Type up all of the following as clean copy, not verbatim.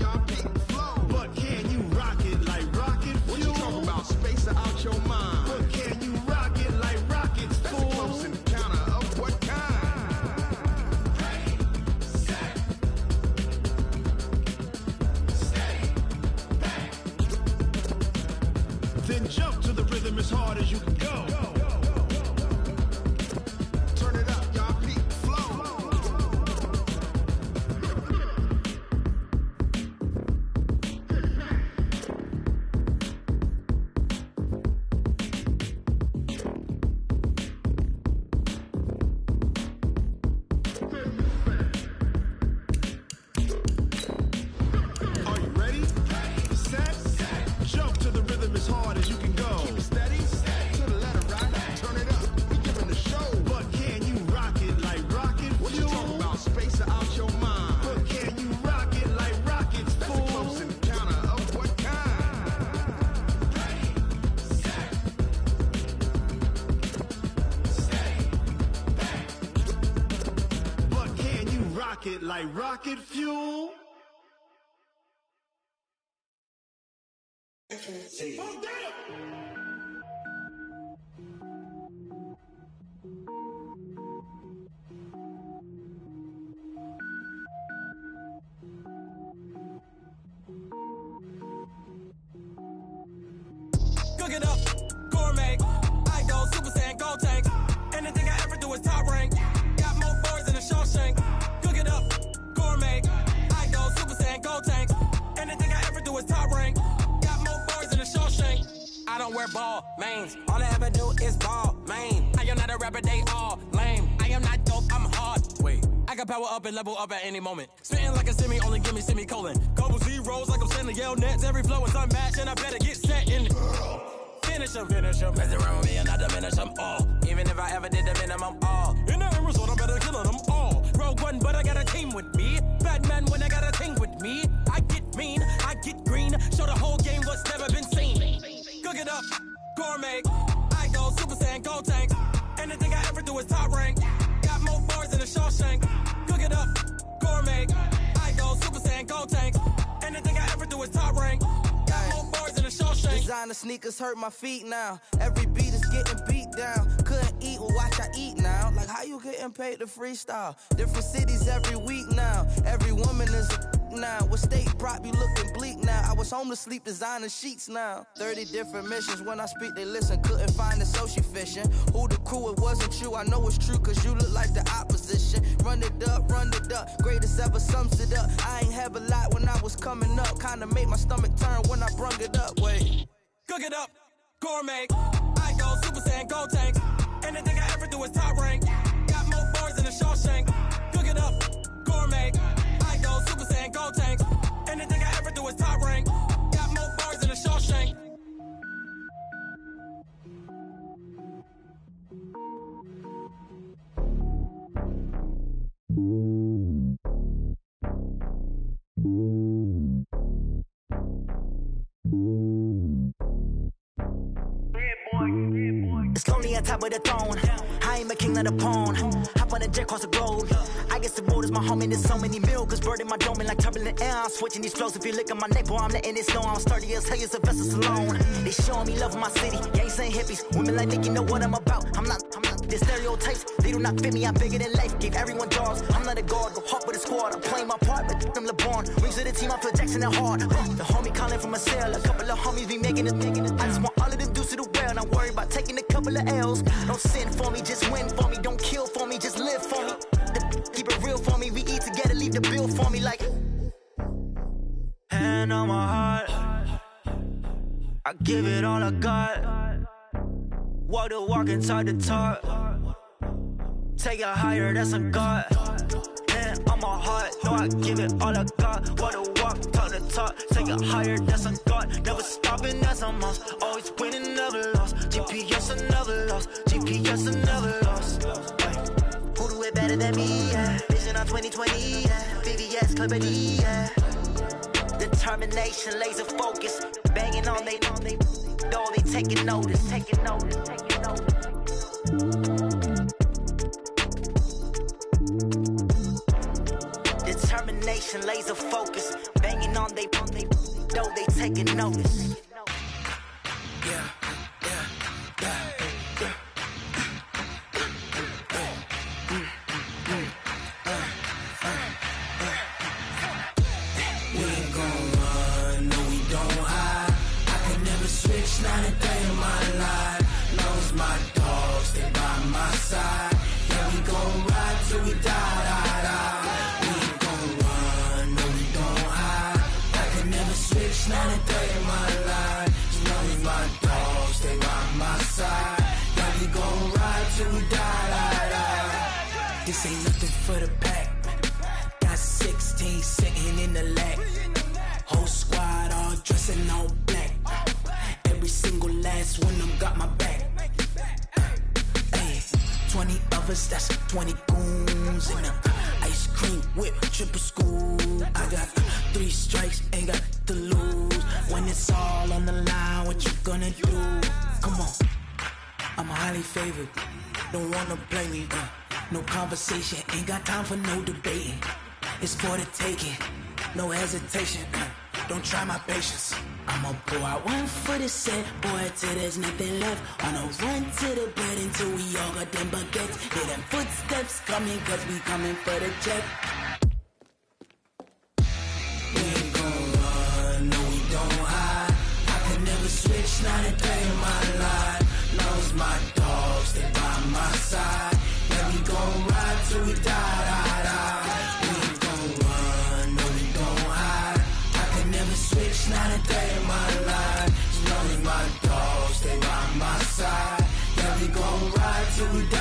y'all peak flow. But can you rock it like rocket fuel? What you talking about? Space out your mind. But can you rock it like rockets, fool? That's a close encounter of what kind? Ready, set, stay, back. Then jump to the rhythm as hard as you can go. Turn it up, y'all peak flow. Are you ready? Set, jump to the rhythm as hard as you can go. Keep it steady, to the letter right. Turn it up, we giving the show. But can you rock it like rocket fuel? What you talking about? Space out your mind. But can you rock it like rockets, fool? That's a close encounter of what kind? Ready, set, stay, back. But can you rock it like rocket fuel? Cook it up, gourmet. I go Super Saiyan, gold tank. Anything I ever do is top rank. Got more boys than a Shawshank. Cook it up, gourmet. I go Super Saiyan, gold tank. Anything I ever do is top rank. Got more boys than a Shawshank. I don't wear ball mains. All I ever do is ball main. I am not a rapper, they all lame. I am not dope, I'm hard. Wait, I can power up and level up at any moment. Spitting like a semi, only give me semicolon. Couple zeros like I'm sending yell nets. Every flow is unmatched and I better get set in. Finish them. Mess around with me and I diminish them all. Even if I ever did the minimum all. In the end result, I'm better killing them all. Rogue One, but I got a team with me. Batman when I got a team with me. I get mean, I get green. Show the whole game what's never been seen. Cook it up, gourmet. I go Super Saiyan, gold tank. Anything I ever do is top rank. Got more bars than a Shawshank. Cook it up, gourmet. I go Super Saiyan, gold tank. Anything I ever do is top rank. Got more bars than a Shawshank. Designer sneakers hurt my feet now. Every beat is getting beat down. Couldn't eat, well watch I eat now. Like how you getting paid to freestyle? Different cities every week now. Every woman is a now. What state prop you looking bleak now? I was home to sleep designing sheets now. 30 different missions. When I speak they listen. Couldn't find the social fishing. Who the crew? It wasn't you. I know it's true cause you look like the opposition. Run it up. Greatest ever sums it up. I ain't have a lot when I was coming up. Kinda made my stomach turn when I brung it up. Wait. Cook it up, gourmet. I go Super Saiyan, gold tank. Anything I ever do is top rank. Got more bars than a Shawshank. Cook it up, gourmet. I go Super Saiyan, gold tank. Anything I ever do is top rank. Got more bars than a Shawshank. It's lonely on top of the throne. I ain't a king of the pawn. Hop on a jet across the globe. I guess the road is my home and there's so many milkers birding my dome like turbulent air. I'm switching these flows. If you look at my neck, boy, I'm letting it snow. I'm sturdy as hell, it's a vessel alone. They showing me love in my city. Gangsta and hippies. Women like Nick, you know what I'm about. I'm not. The stereotypes, they do not fit me. I'm bigger than life. Gave everyone jobs. I'm not a guard. Go hard with a squad. I'm playing my part, but I'm LeBron. Rings to the team, I feel Jackson and hard. The homie calling from a cell. A couple of homies be making it. I just want all of them dudes to the well. Not worry about taking a couple of L's. Don't sin for me, just win for me. Don't kill for me, just live for me. Keep it real for me. We eat together, leave the bill for me like. Hand on my heart, I give it all I got. Walk the walk and talk the talk. Take it higher, that's a God. Hand on my heart, know I give it all I got. Walk the walk, talk the talk. Take it higher, that's a God. Never stopping, that's a must. Always winning, never lost. GPS, I never lost. GPS, I never lost. Who do it better than me? Yeah. Vision on 2020. Yeah. VVS, Clippity. Yeah. Determination, laser focus. Banging on they door, they taking notice. Determination, laser focus. Banging on they know they taking notice. Yeah. Not a day in my life. Knows my dogs, they by my side. Yeah, we gon' ride till we die. We ain't gon' run, no, we don't hide. I can never switch, not a day in my life. Knows my dogs, they by my side. Yeah, we gon' ride till we die. This ain't nothing for the pack. Got 16 sitting in the lag. Whole squad all dressing all black. Every single last one of them got my back. Hey, 20 of us, that's 20 goons in the ice cream whip, triple scoop. I got 3 strikes, ain't got to lose. When it's all on the line, what you gonna do? Come on, I'm highly favored. Don't wanna play me, no conversation, ain't got time for no debating. It's for the taking, no hesitation. Don't try my patience. I'ma pour out one for the set, boy, till there's nothing left. On a run to the bread until we all got them baguettes. Hear them footsteps coming, cause we coming for the check. We ain't gon' run, no, we don't hide. I can never switch, not a day in my life. Knows my dogs, they by my side. Yeah, we gon' ride till we die. We ain't gon' run, no, we don't hide. I can never switch, not a day in my life. Knows my dogs, they by my side. Yeah, we gon' ride till we die.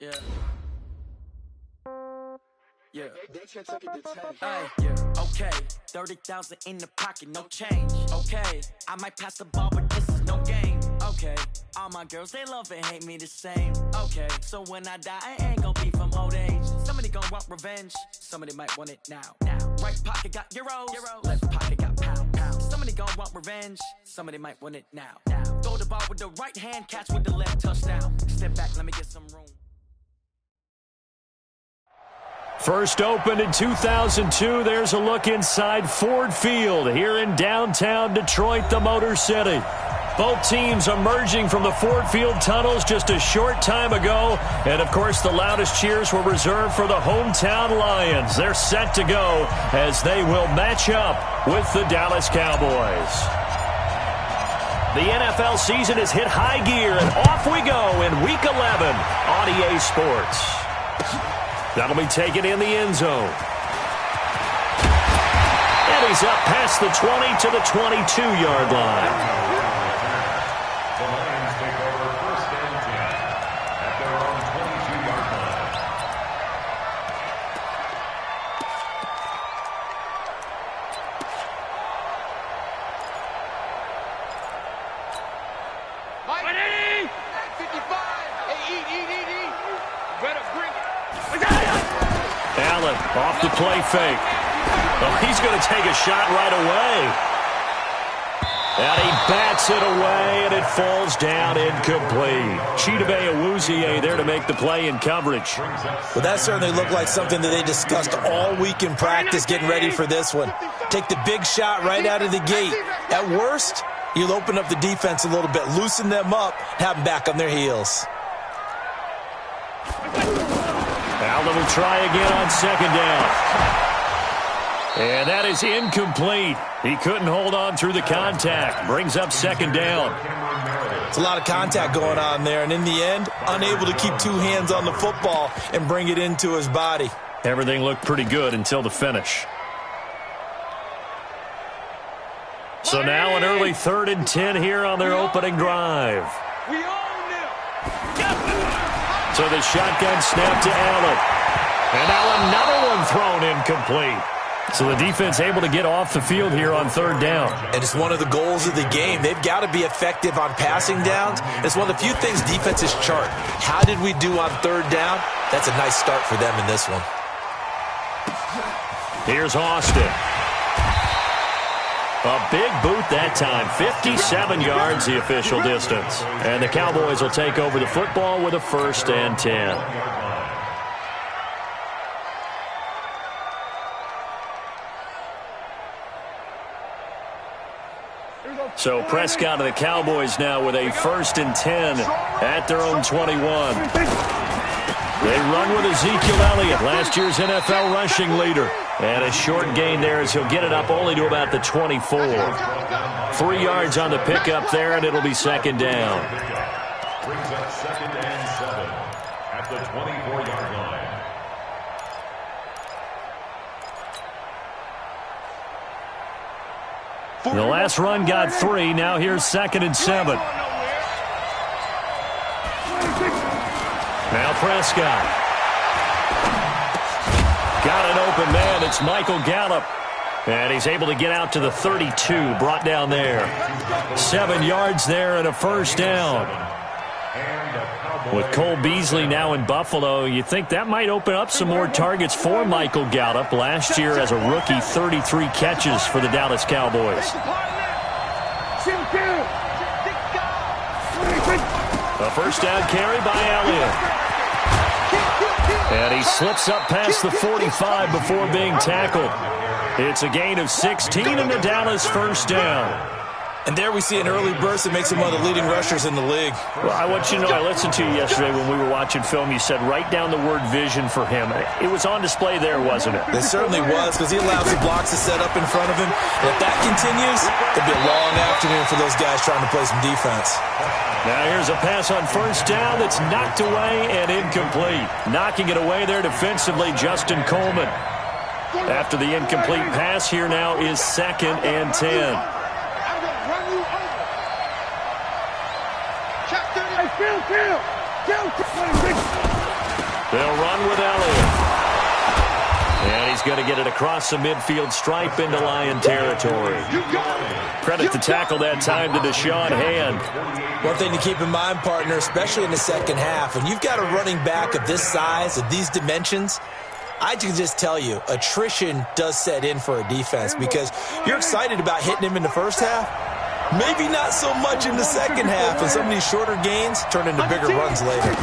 Yeah. Okay, 30,000 in the pocket, no change. Okay, I might pass the ball, but this is no game. Okay, all my girls, they love and hate me the same. Okay, so when I die, I ain't gon' be from old age. Somebody gon' want revenge, somebody might want it now. Right pocket got euros, left pocket got pounds. Somebody gon' want revenge, somebody might want it now. Throw the ball with the right hand, catch with the left, touchdown. Step back, let me get some room. First opened in 2002, there's a look inside Ford Field here in downtown Detroit, the Motor City. Both teams emerging from the Ford Field tunnels just a short time ago. And, of course, the loudest cheers were reserved for the hometown Lions. They're set to go as they will match up with the Dallas Cowboys. The NFL season has hit high gear, and off we go in Week 11 on EA Sports. That'll be taken in the end zone. And he's up past the 20 to the 22-yard line. The Lions take over first and 10 at their own 22-yard line. Mike, 55. Hey, eat. Better bring it. Allen off the play fake. Oh, he's going to take a shot right away. And he bats it away, and it falls down incomplete. Chidobe Awuzie there to make the play in coverage. Well, that certainly looked like something that they discussed all week in practice getting ready for this one. Take the big shot right out of the gate. At worst, you'll open up the defense a little bit, loosen them up, have them back on their heels. Allen will try again on second down. And that is incomplete. He couldn't hold on through the contact. Brings up second down. It's a lot of contact going on there, and in the end, unable to keep two hands on the football and bring it into his body. Everything looked pretty good until the finish. So now an early 3rd and 10 here on their opening drive. We own them. So the shotgun snap to Allen. And now another one thrown incomplete. So the defense able to get off the field here on third down. And it's one of the goals of the game. They've got to be effective on passing downs. It's one of the few things defenses chart. How did we do on third down? That's a nice start for them in this one. Here's Austin. A big boot that time. 57 yards the official distance. And the Cowboys will take over the football with a 1st and 10. So Prescott and the Cowboys now with a 1st and 10 at their own 21. They run with Ezekiel Elliott, last year's NFL rushing leader. And a short gain there as he'll get it up only to about the 24. 3 yards on the pickup there, and it'll be 2nd down. Brings up 2nd and 7 at the 24-yard line. The last run got 3. Now here's 2nd and 7. Now Prescott. Got an open man. It's Michael Gallup. And he's able to get out to the 32. Brought down there. 7 yards there and a 1st down. With Cole Beasley now in Buffalo, you think that might open up some more targets for Michael Gallup. Last year as a rookie, 33 catches for the Dallas Cowboys. A 1st down carry by Elliott. And he slips up past the 45 before being tackled. It's a gain of 16 and a Dallas 1st down. And there we see an early burst that makes him one of the leading rushers in the league. Well, I want you to know, I listened to you yesterday when we were watching film. You said write down the word vision for him. It was on display there, wasn't it? It certainly was, because he allows the blocks to set up in front of him. And if that continues, it'll be a long afternoon for those guys trying to play some defense. Now here's a pass on 1st down that's knocked away and incomplete. Knocking it away there defensively, Justin Coleman. After the incomplete pass, here now is 2nd and 10. They'll run with Elliott. And he's going to get it across the midfield stripe into Lion territory. Credit the tackle that time to Deshaun Hand. One thing to keep in mind, partner, especially in the second half, when you've got a running back of this size, of these dimensions, I can just tell you, attrition does set in for a defense because you're excited about hitting him in the first half. Maybe not so much in the second half, and some of these shorter gains turn into bigger runs later.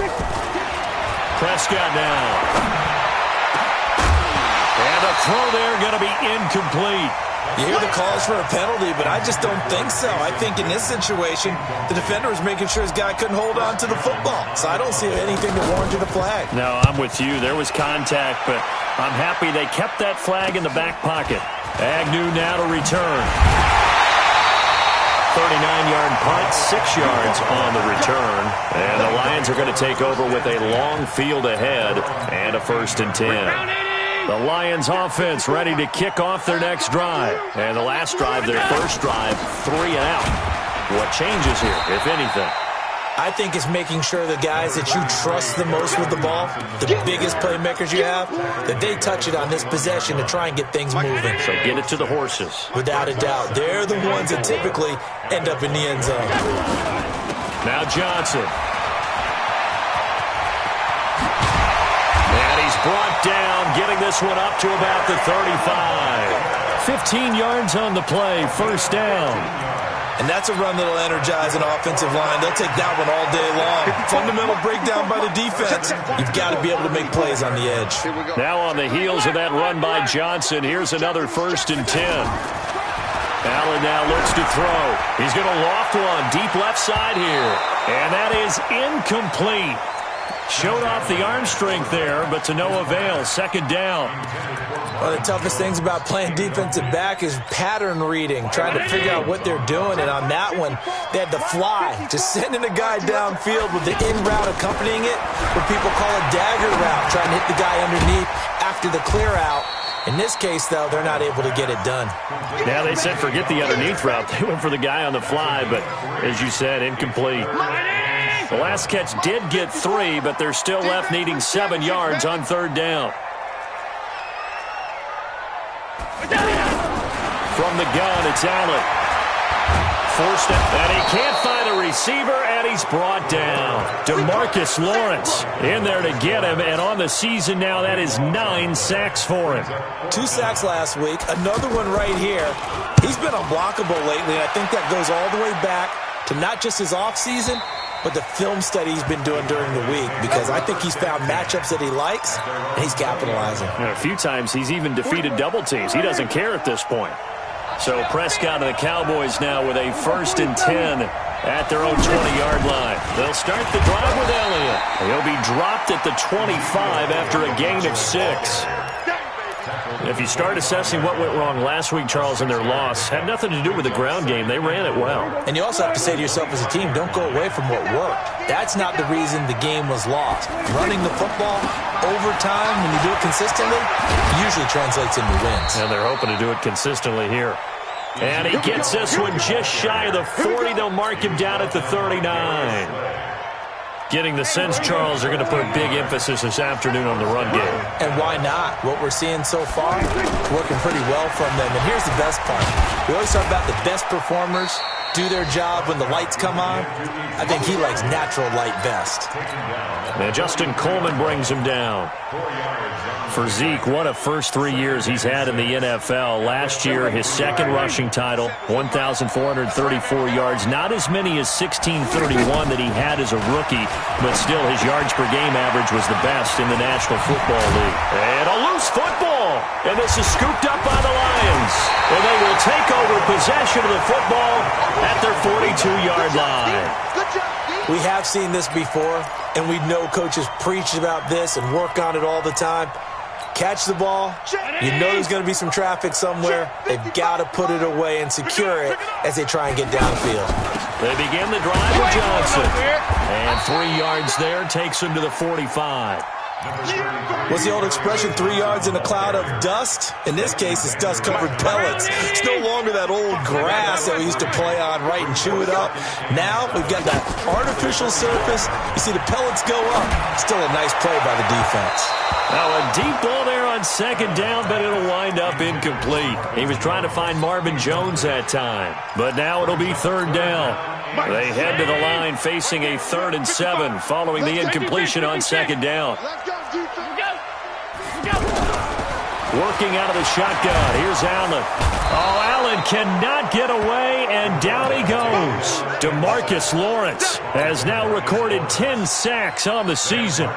Prescott now. And a throw there going to be incomplete. You hear the calls for a penalty, but I just don't think so. I think in this situation, the defender was making sure his guy couldn't hold on to the football. So I don't see anything that warranted a flag. No, I'm with you. There was contact, but I'm happy they kept that flag in the back pocket. Agnew now to return. 39-yard punt, 6 yards on the return. And the Lions are going to take over with a long field ahead and a 1st and 10. The Lions offense ready to kick off their next drive. And the last drive, their first drive, 3 and out. What changes here, if anything? I think it's making sure the guys that you trust the most with the ball, the biggest playmakers you have, that they touch it on this possession to try and get things moving. So get it to the horses. Without a doubt. They're the ones that typically end up in the end zone. Now Johnson. And he's brought down, getting this one up to about the 35. 15 yards on the play, 1st down. And that's a run that'll energize an offensive line. They'll take that one all day long. Fundamental breakdown by the defense. You've got to be able to make plays on the edge. Now on the heels of that run by Johnson, here's another 1st and 10. Allen now looks to throw. He's going to loft one deep left side here. And that is incomplete. Showed off the arm strength there, but to no avail. 2nd down. One of the toughest things about playing defensive back is pattern reading, trying to figure out what they're doing. And on that one, they had the fly, just sending a guy downfield with the in route accompanying it, what people call a dagger route, trying to hit the guy underneath after the clear out. In this case, though, they're not able to get it done. Now they said forget the underneath route. They went for the guy on the fly, but as you said, incomplete. The last catch did get 3, but they're still left needing 7 yards on 3rd down. From the gun, it's Allen. Forced it, and he can't find a receiver, and he's brought down. DeMarcus Lawrence in there to get him, and on the season now, that is 9 sacks for him. 2 sacks last week, another one right here. He's been unblockable lately, and I think that goes all the way back to not just his offseason, but the film study he's been doing during the week, because I think he's found matchups that he likes, and he's capitalizing. And a few times he's even defeated double teams. He doesn't care at this point. So Prescott and the Cowboys now with a 1st and 10 at their own 20-yard line. They'll start the drive with Elliott. He'll be dropped at the 25 after a gain of 6. If you start assessing what went wrong last week, Charles, in their loss, had nothing to do with the ground game. They ran it well. And you also have to say to yourself as a team, don't go away from what worked. That's not the reason the game was lost. Running the football over time, when you do it consistently, usually translates into wins. And they're hoping to do it consistently here. And he gets this one just shy of the 40. They'll mark him down at the 39. Getting the sense, Charles, they're going to put a big emphasis this afternoon on the run game. And why not? What we're seeing so far, working pretty well from them. And here's the best part. We always talk about the best performers do their job when the lights come on. I think he likes natural light best. And Justin Coleman brings him down. For Zeke, what a first 3 years he's had in the NFL. Last year, his 2nd rushing title, 1,434 yards. Not as many as 1,631 that he had as a rookie, but still his yards per game average was the best in the National Football League. And a loose football. And this is scooped up by the Lions. And they will take over possession of the football at their 42-yard line. We have seen this before, and we know coaches preach about this and work on it all the time. Catch the ball. You know there's going to be some traffic somewhere. They've got to put it away and secure it as they try and get downfield. They begin the drive with Johnson. And 3 yards there takes him to the 45. What's the old expression, 3 yards in a cloud of dust? In this case, it's dust-covered pellets. It's no longer that old grass that we used to play on, right, and chew it up. Now we've got that artificial surface. You see the pellets go up. Still a nice play by the defense. Now a deep ball there on 2nd down, but it'll wind up incomplete. He was trying to find Marvin Jones that time. But now it'll be 3rd down. They head to the line facing a 3rd and 7 following the incompletion on 2nd down. Working out of the shotgun. Here's Allen. Oh, Allen cannot get away, and down he goes. DeMarcus Lawrence has now recorded 10 sacks on the season.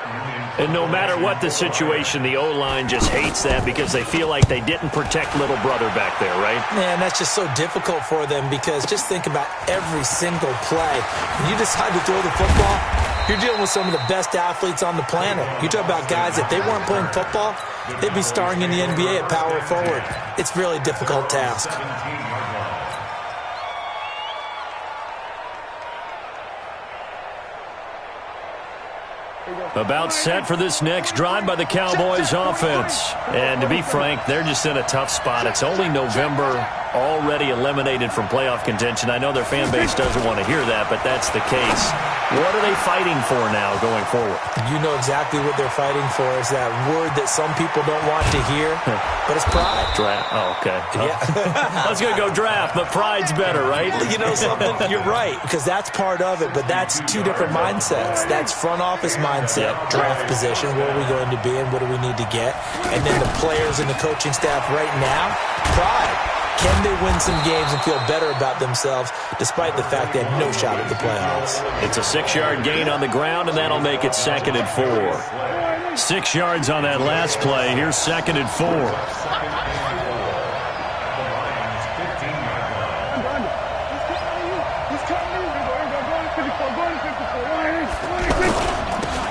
And no matter what the situation, the O-line just hates that because they feel like they didn't protect little brother back there, right? Man, that's just so difficult for them because just think about every single play. When you decide to throw the football, you're dealing with some of the best athletes on the planet. You talk about guys, if they weren't playing football, they'd be starring in the NBA at power forward. It's a really difficult task. About set for this next drive by the Cowboys offense. And to be frank, they're just in a tough spot. It's only November, already eliminated from playoff contention. I know their fan base doesn't want to hear that, but that's the case. What are they fighting for now going forward? You know exactly what they're fighting for. Is that word that some people don't want to hear, but it's pride. Draft. Oh, okay. Yeah. I was going to go draft, but pride's better, right? You know something? You're right, because that's part of it, but that's 2 different mindsets. That's front office mindset, draft position, where are we going to be and what do we need to get? And then the players and the coaching staff right now, pride. Can they win some games and feel better about themselves despite the fact they have no shot at the playoffs? It's a 6-yard gain on the ground, and that'll make it 2nd and 4. 6 yards on that last play. Here's 2nd and 4.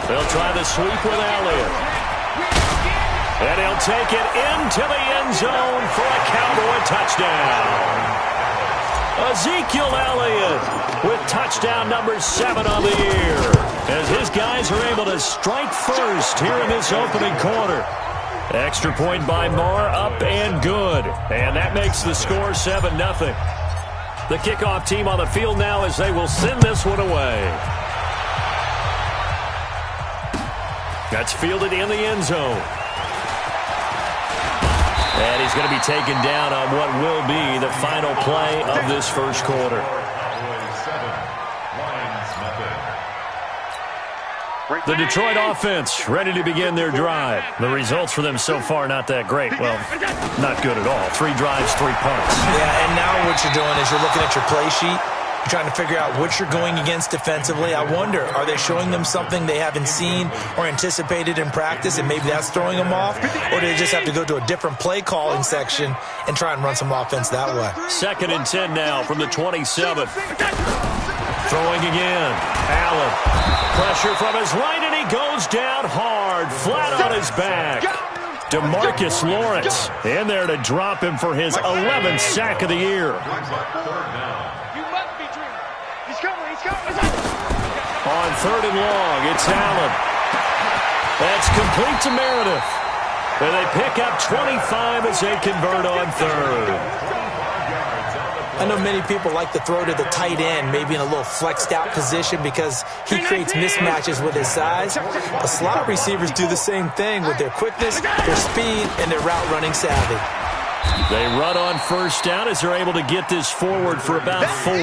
They'll try the sweep with Elliott. And he'll take it into the end zone for a Cowboy touchdown. Ezekiel Elliott with touchdown number 7 on the year, as his guys are able to strike first here in this opening quarter. Extra point by Moore, up and good. And that makes the score 7-0. The kickoff team on the field now as they will send this one away. That's fielded in the end zone. And he's going to be taken down on what will be the final play of this first quarter. The Detroit offense ready to begin their drive. The results for them so far not that great. Well, not good at all. 3 drives, 3 punts. Yeah, and now what you're doing is you're looking at your play sheet. You're trying to figure out what you're going against defensively. I wonder, are they showing them something they haven't seen or anticipated in practice, and maybe that's throwing them off? Or do they just have to go to a different play calling section and try and run some offense that way? 2nd and 10 now from the 27. Throwing again. Allen. Pressure from his right, and he goes down hard, flat on his back. DeMarcus Lawrence in there to drop him for his 11th sack of the year. On 3rd and long, it's Allen. That's complete to Meredith. And they pick up 25 as they convert on 3rd. I know many people like to throw to the tight end, maybe in a little flexed out position because he creates mismatches with his size. But slot receivers do the same thing with their quickness, their speed, and their route running savvy. They run on 1st down as they're able to get this forward for about 4.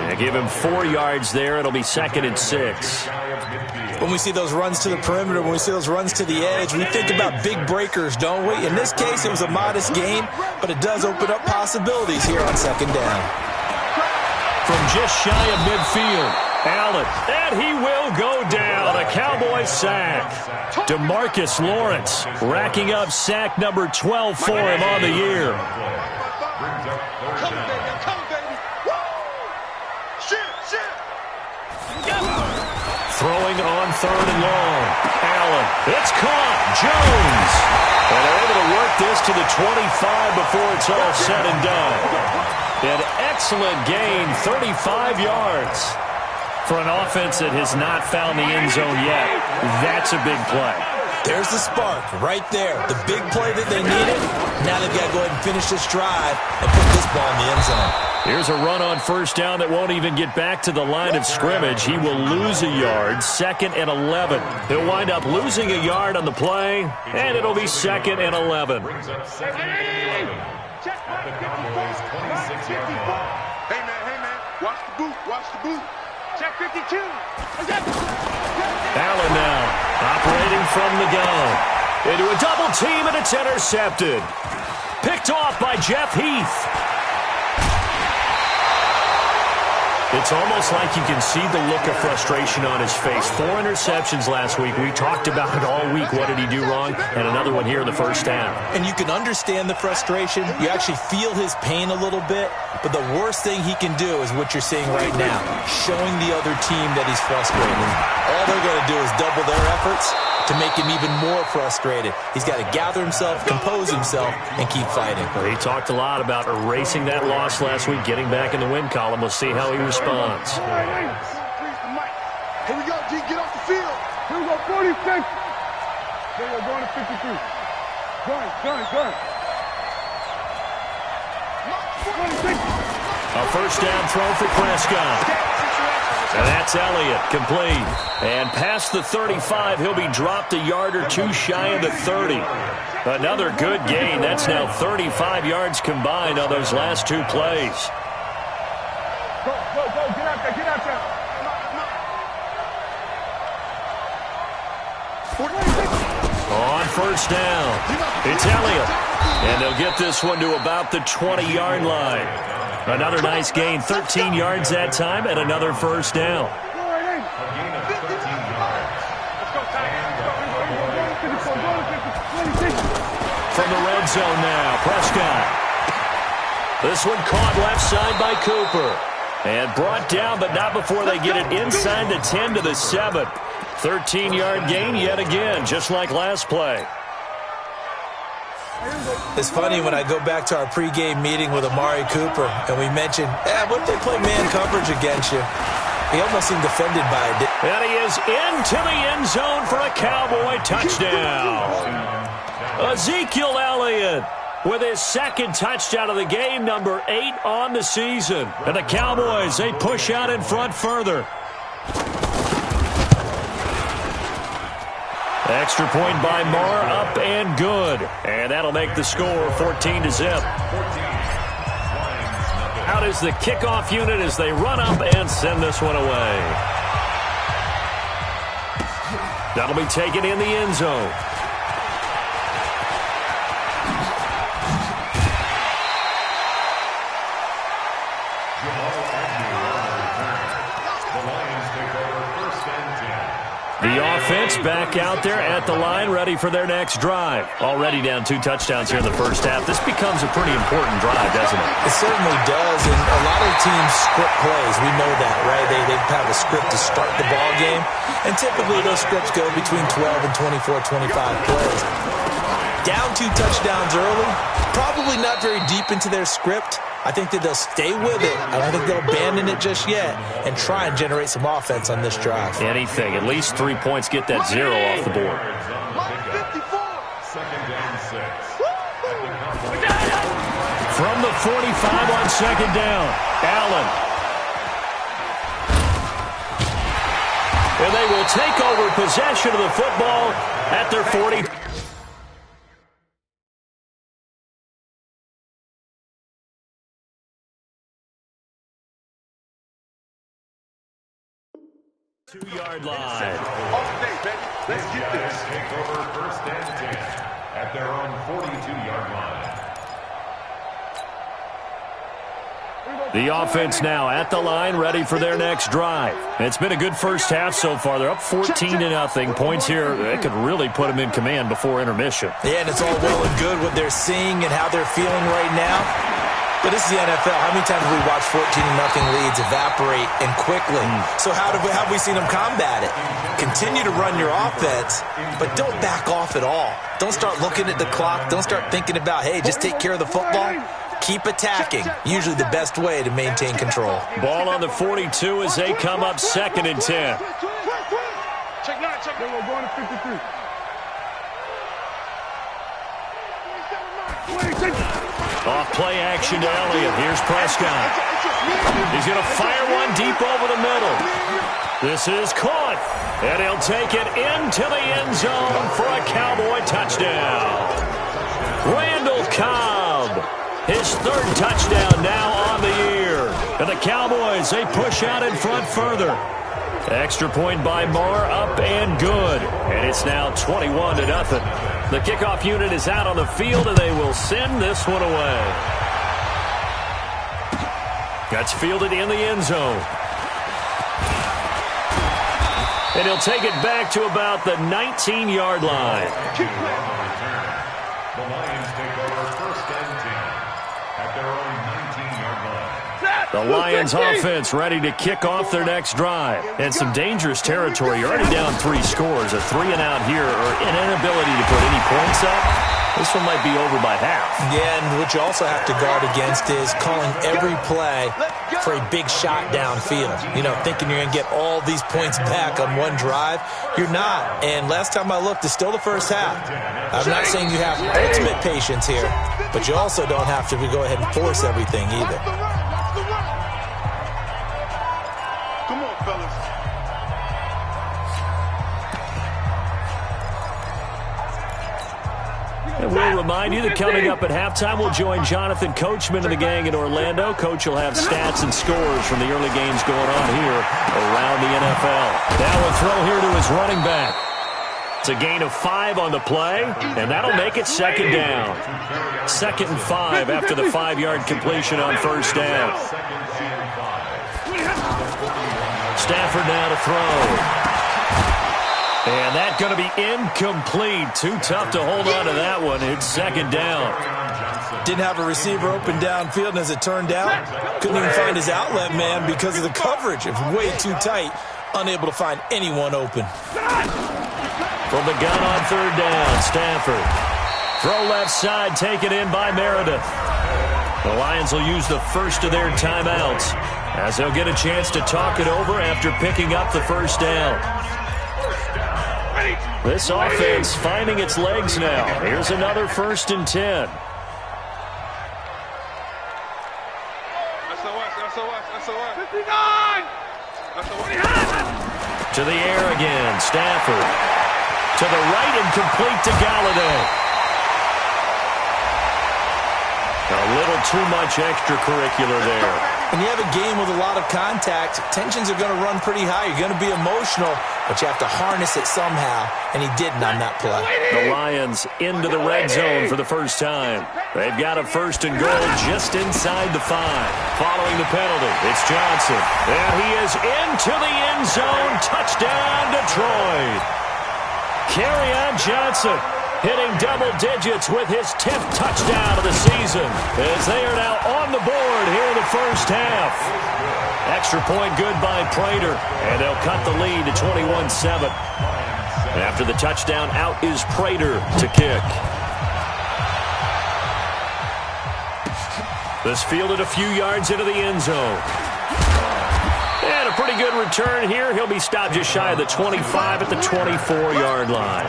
They give him 4 yards there. It'll be 2nd and 6. When we see those runs to the perimeter, when we see those runs to the edge, we think about big breakers, don't we? In this case, it was a modest gain, but it does open up possibilities here on 2nd down. From just shy of midfield, Allen, and he will go down. A Cowboy sack. DeMarcus Lawrence racking up sack number 12 for him on the year. Throwing on 3rd and long. Allen. It's caught. Jones. And they're able to work this to the 25 before it's all said and done. An excellent gain, 35 yards. For an offense that has not found the end zone yet, that's a big play. There's the spark right there. The big play that they needed. Now they've got to go ahead and finish this drive and put this ball in the end zone. Here's a run on 1st down that won't even get back to the line of scrimmage. He will lose a yard, 2nd and 11. He'll wind up losing a yard on the play, and it'll be 2nd and 11. Hey, man, watch the boot. Check 52. Allen now, operating from the gun. Into a double team, and it's intercepted. Picked off by Jeff Heath. It's almost like you can see the look of frustration on his face. 4 interceptions last week. We talked about it all week. What did he do wrong? And another one here in the 1st down. And you can understand the frustration. You actually feel his pain a little bit. But the worst thing he can do is what you're seeing right now, showing the other team that he's frustrated. All they're going to do is double their efforts to make him even more frustrated. He's got to gather himself, compose himself, and keep fighting. Well, he talked a lot about erasing that loss last week, getting back in the win column. We'll see how he responds. Here we go, G. Get off the field. Here we go, 46. There we go, going to 53. Gun. A 1st down throw for Prescott. And that's Elliott, complete. And past the 35, he'll be dropped a yard or 2 shy of the 30. Another good gain. That's now 35 yards combined on those last 2 plays. Go, get out there. On 1st down, it's Elliott. And they'll get this one to about the 20-yard line. Another nice gain, 13 yards that time, and another 1st down. From the red zone now, Prescott. This one caught left side by Cooper. And brought down, but not before they get it inside the 10 to the 7. 13-yard gain yet again, just like last play. It's funny when I go back to our pregame meeting with Amari Cooper and we mentioned, what if they play man coverage against you? He almost seemed offended by it. And he is into the end zone for a Cowboy touchdown. Ezekiel Elliott with his 2nd touchdown of the game, number 8 on the season. And the Cowboys, they push out in front further. Extra point by Marr, up and good. good. And that'll make the score 14-0. Out is the kickoff unit as they run up and send this one away. That'll be taken in the end zone. The offense back out there at the line, ready for their next drive. Already down 2 touchdowns here in the first half. This becomes a pretty important drive, doesn't it? It certainly does, and a lot of teams script plays. We know that, right? They have a script to start the ball game, and typically those scripts go between 12 and 24, 25 plays. Down 2 touchdowns early, probably not very deep into their script. I think that they'll stay with it. I don't think they'll abandon it just yet and try and generate some offense on this drive. Anything. At least 3 points, get that 0 off the board. From the 45 on second down, Allen. And they will take over possession of the football at their 40. Two-yard line. Let's get this. Take over first and 10 at their own 42-yard line. The offense now at the line, ready for their next drive. It's been a good first half so far. They're up 14-0. Points here, they could really put them in command before intermission. Yeah, and it's all well and good what they're seeing and how they're feeling right now. But this is the NFL. How many times have we watched 14-0 leads evaporate and quickly? So how have we seen them combat it? Continue to run your offense, but don't back off at all. Don't start looking at the clock. Don't start thinking about, hey, just take care of the football. Keep attacking. Usually the best way to maintain control. Ball on the 42 as they come up 2nd and 10. Check 9, check 9. We're going to 53. Off play action to Elliott. Here's Prescott. He's going to fire one deep over the middle. This is caught. And he'll take it into the end zone for a Cowboy touchdown. Randall Cobb. His 3rd touchdown now on the year. And the Cowboys, they push out in front further. Extra point by Marr, up and good. And it's now 21-0. The kickoff unit is out on the field, and they will send this one away. That's fielded in the end zone. And he'll take it back to about the 19-yard line. The Lions take over first and 10 at their own 19-yard line. The Lions offense ready to kick off their next drive. And some dangerous territory. You're already down 3 scores. A 3-and-out here or an inability to put any points up. This one might be over by half. Yeah, and what you also have to guard against is calling every play for a big shot downfield. You know, thinking you're going to get all these points back on one drive. You're not. And last time I looked, it's still the first half. I'm not saying you have ultimate patience here, but you also don't have to go ahead and force everything either. Come on, fellas. And we'll remind you that coming up at halftime, we'll join Jonathan Coachman and the gang in Orlando. Coach will have stats and scores from the early games going on here around the NFL. Now a throw here to his running back. It's a gain of 5 on the play, and that'll make it 2nd down. 2nd and 5 after the 5-yard completion on first down. Stafford now to throw. And that's going to be incomplete. Too tough to hold on to that one. It's 2nd down. Didn't have a receiver open downfield, and as it turned out, couldn't even find his outlet man because of the coverage. It was way too tight, unable to find anyone open. From the gun on 3rd down, Stafford. Throw left side, taken in by Meredith. The Lions will use the first of their timeouts as they'll get a chance to talk it over after picking up the first down. This offense finding its legs now. Here's another 1st and 10. To the air again, Stafford. To the right and complete to Galladay. too much extracurricular there. When you have a game with a lot of contact, tensions are going to run pretty high. You're going to be emotional, but you have to harness it somehow, and he didn't on that play. The Lions into the red zone for the first time. They've got a first and goal just inside the 5. Following the penalty, it's Johnson. And he is into the end zone. Touchdown, Detroit. Kerryon Johnson hitting double digits with his 10th touchdown of the season as they are now on the board here in the first half. Extra point good by Prater, and they'll cut the lead to 21-7. After the touchdown, out is Prater to kick. This fielded a few yards into the end zone. And a pretty good return here. He'll be stopped just shy of the 25 at the 24-yard line.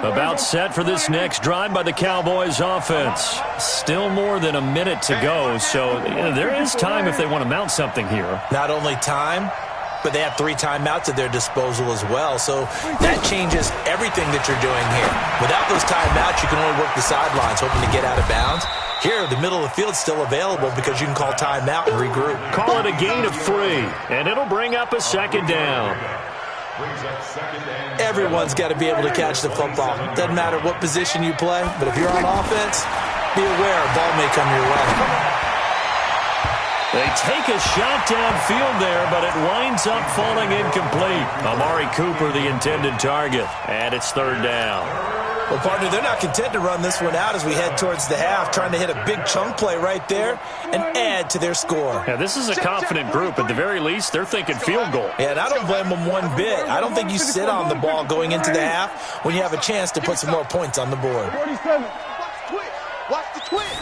About set for this next drive by the Cowboys offense. Still more than a minute to go, so there is time if they want to mount something here. Not only time, but they have 3 timeouts at their disposal as well, so that changes everything that you're doing here. Without those timeouts, you can only work the sidelines, hoping to get out of bounds. Here, the middle of the field's still available because you can call timeout and regroup. Call it a gain of 3, and it'll bring up a second down. Everyone's got to be able to catch the football. Doesn't matter what position you play, but if you're on offense, be aware a ball may come your way. They take a shot downfield there, but it winds up falling incomplete. Amari Cooper, the intended target, and it's third down. Well, partner, they're not content to run this one out as we head towards the half, trying to hit a big chunk play right there and add to their score. Yeah, this is a confident group. At the very least, they're thinking field goal. Yeah, and I don't blame them one bit. I don't think you sit on the ball going into the half when you have a chance to put some more points on the board. 47. Watch the twitch.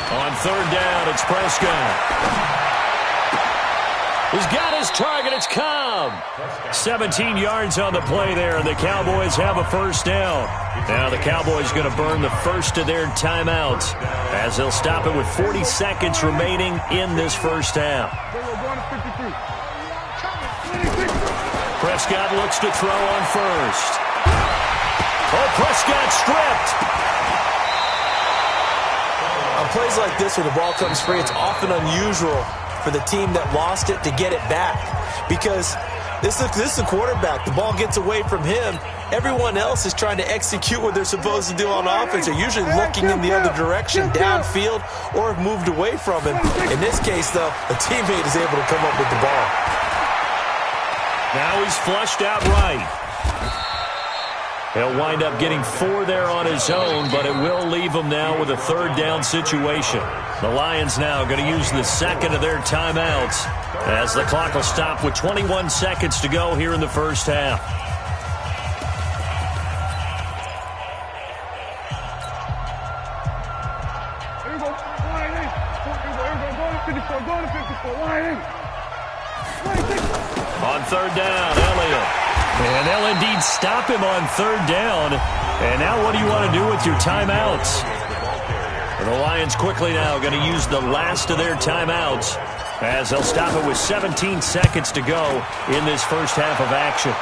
On third down, it's Prescott. He's got his target. It's Cobb. 17 yards on the play there, and the Cowboys have a first down. Now the Cowboys going to burn the first of their timeouts as they'll stop it with 40 seconds remaining in this first half. Prescott looks to throw on first. Oh, Prescott stripped. On plays like this, when the ball comes free, it's often unusual for the team that lost it to get it back, because this is the quarterback. The ball gets away from him. Everyone else is trying to execute what they're supposed to do on offense. They're usually looking in the other direction, downfield, or have moved away from him. In this case, though, a teammate is able to come up with the ball. Now he's flushed out right. He'll wind up getting 4 there on his own, but it will leave him now with a third down situation. The Lions now going to use the second of their timeouts as the clock will stop with 21 seconds to go here in the first half. On third down, Elliott. And they'll indeed stop him on third down. And now what do you want to do with your timeouts? And the Lions quickly now going to use the last of their timeouts as they'll stop it with 17 seconds to go in this first half of action.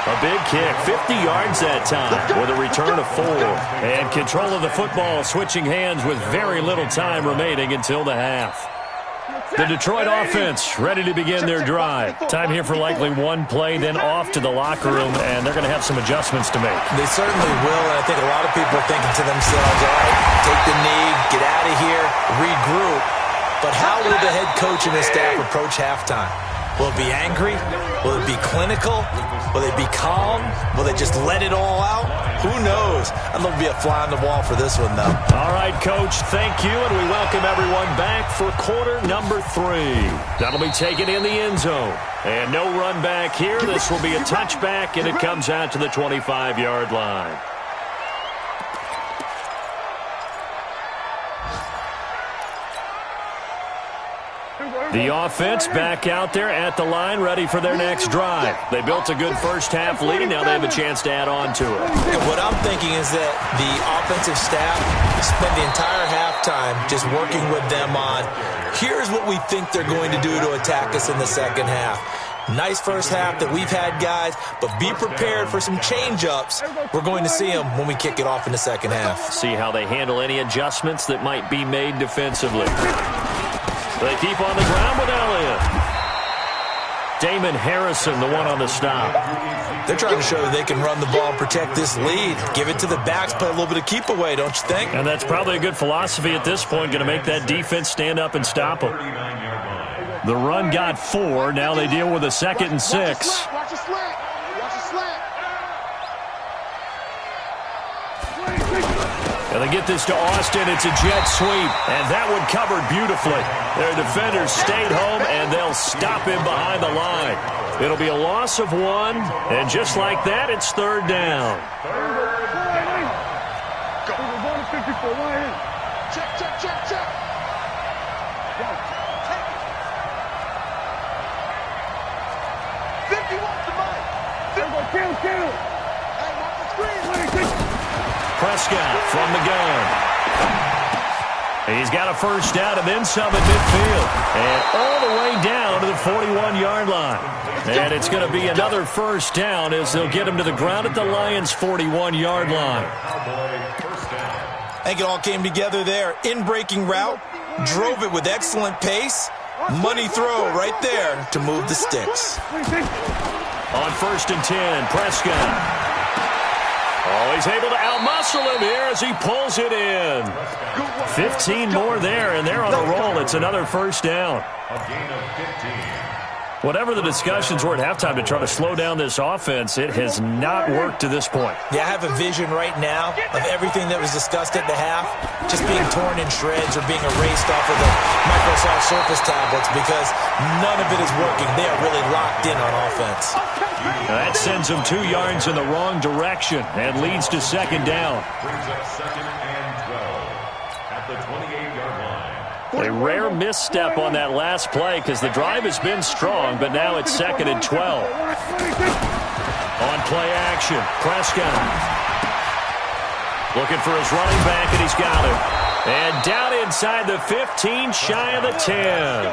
A big kick, 50 yards that time with a return of 4. And control of the football switching hands with very little time remaining until the half. The Detroit offense ready to begin their drive. Time here for likely one play, then off to the locker room, and they're going to have some adjustments to make. They certainly will, and I think a lot of people are thinking to themselves, all right, take the knee, get out of here, regroup. But how will the head coach and his staff approach halftime? Will it be angry? Will it be clinical? Will they be calm? Will they just let it all out? Who knows? I'd love to be a fly on the wall for this one, though. All right, Coach, thank you, and we welcome everyone back for quarter number 3. That'll be taken in the end zone. And no run back here. This will be a touchback, and it comes out to the 25-yard line. Here we go. The offense back out there at the line, ready for their next drive. They built a good first-half lead. Now they have a chance to add on to it. And what I'm thinking is that the offensive staff spent the entire halftime just working with them on, here's what we think they're going to do to attack us in the second half. Nice first half that we've had, guys, but be prepared for some change-ups. We're going to see them when we kick it off in the second half. See how they handle any adjustments that might be made defensively. They keep on the ground with Elliott. Damon Harrison, the one on the stop. They're trying to show they can run the ball and protect this lead. Give it to the backs, play a little bit of keep away, don't you think? And that's probably a good philosophy at this point, going to make that defense stand up and stop them. The run got 4. Now they deal with a 2nd and 6. Watch the slant. Watch the slant. And they get this to Austin. It's a jet sweep. And that one covered beautifully. Their defenders stayed home, and they'll stop him behind the line. It'll be a loss of 1. And just like that, it's 3rd down. Go. We're going to 54. Line in. Check, check, check, check. Go. Take it. 50 wants the money. There we go. Kill. Hey, watch the screen. Prescott from the gun. He's got a first down and then some at midfield. And all the way down to the 41-yard line. And it's going to be another first down as they'll get him to the ground at the Lions' 41-yard line. I think it all came together there. In-breaking route, drove it with excellent pace. Money throw right there to move the sticks. On 1st and 10, Prescott. Oh, he's able to outmuscle him here as he pulls it in. 15 more there, and they're on a roll. It's another first down. A gain of 15. Whatever the discussions were at halftime to try to slow down this offense, it has not worked to this point. Yeah, I have a vision right now of everything that was discussed at the half just being torn in shreds or being erased off of the Microsoft Surface tablets because none of it is working. They are really locked in on offense. That sends them 2 yards in the wrong direction and leads to 2nd down. Brings up 2nd and 12 at the 28-yard line. A rare misstep on that last play because the drive has been strong, but now it's 2nd and 12. On play action, Prescott. Looking for his running back, and he's got him. And down inside the 15, shy of the 10.